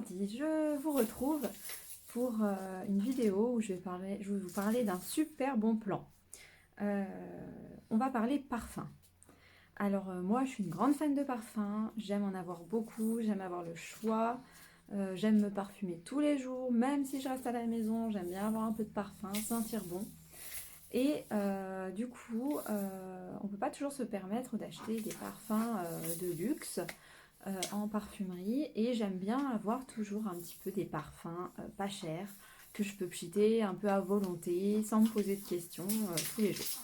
aujourd'hui, je vous retrouve pour une vidéo où je vais vous parler d'un super bon plan. On va parler parfum. Alors moi, je suis une grande fan de parfum, j'aime en avoir beaucoup, j'aime avoir le choix, j'aime me parfumer tous les jours, même si je reste à la maison, j'aime bien avoir un peu de parfum, sentir bon. Et du coup, on ne peut pas toujours se permettre d'acheter des parfums de luxe en parfumerie, et j'aime bien avoir toujours un petit peu des parfums pas chers que je peux pchiter un peu à volonté sans me poser de questions tous les jours.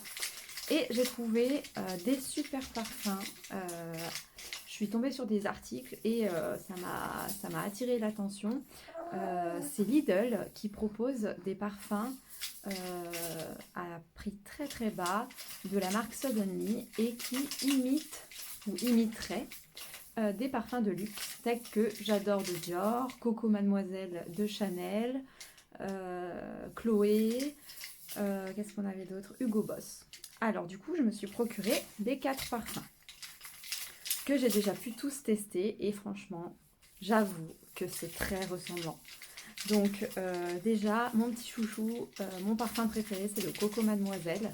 Et j'ai trouvé des super parfums. Je suis tombée sur des articles et ça m'a attiré l'attention. C'est Lidl qui propose des parfums à prix très très bas de la marque Suddenly et qui imite ou imiterait des parfums de luxe tels que J'adore de Dior, Coco Mademoiselle de Chanel, Chloé, qu'est-ce qu'on avait d'autre, Hugo Boss. Alors du coup je me suis procuré les 4 parfums que j'ai déjà pu tous tester et franchement j'avoue que c'est très ressemblant. Donc déjà mon petit chouchou, mon parfum préféré c'est le Coco Mademoiselle.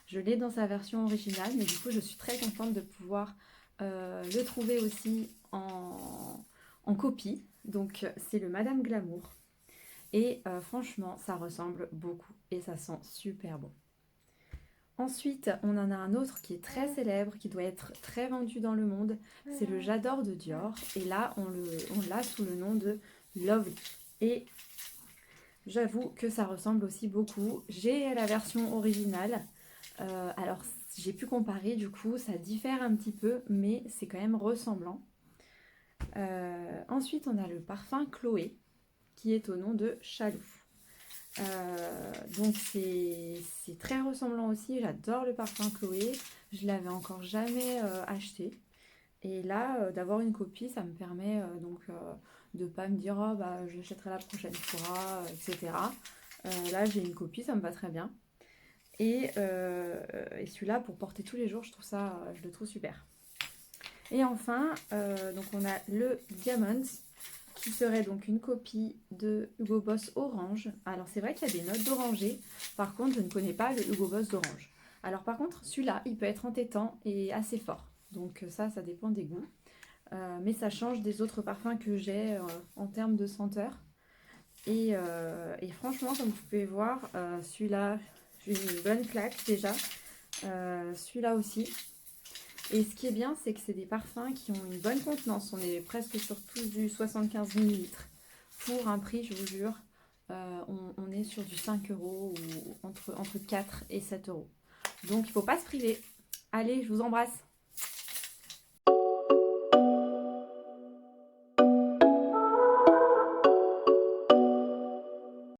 Je l'ai dans sa version originale, mais du coup je suis très contente de pouvoir le trouver aussi en copie. Donc c'est le Madame Glamour. Et franchement ça ressemble beaucoup et ça sent super bon. Ensuite, on en a un autre qui est très célèbre, qui doit être très vendu dans le monde. C'est le J'adore de Dior. Et là, on l'a sous le nom de Lovely. Et j'avoue que ça ressemble aussi beaucoup. J'ai la version originale. Alors, j'ai pu comparer, du coup, ça diffère un petit peu, mais c'est quand même ressemblant. Ensuite, on a le parfum Chloé, qui est au nom de Chaloux. Donc c'est très ressemblant aussi, j'adore le parfum Chloé, je l'avais encore jamais acheté. Et là, d'avoir une copie, ça me permet de pas me dire oh, bah, je l'achèterai la prochaine fois, etc. Là, j'ai une copie, ça me va très bien. Et celui-là, pour porter tous les jours, je le trouve super. Et enfin, donc on a le Diamonds, qui serait donc une copie de Hugo Boss Orange. Alors c'est vrai qu'il y a des notes d'oranger, par contre je ne connais pas le Hugo Boss d'orange. Alors par contre celui-là il peut être entêtant et assez fort, donc ça dépend des goûts. Mais ça change des autres parfums que j'ai en termes de senteur. Et franchement comme vous pouvez voir, celui-là j'ai une bonne claque déjà. Celui-là aussi. Et ce qui est bien, c'est que c'est des parfums qui ont une bonne contenance. On est presque sur tous du 75 ml. Pour un prix, je vous jure, on est sur du 5 € ou entre 4 et 7 €. Donc il ne faut pas se priver. Allez, je vous embrasse.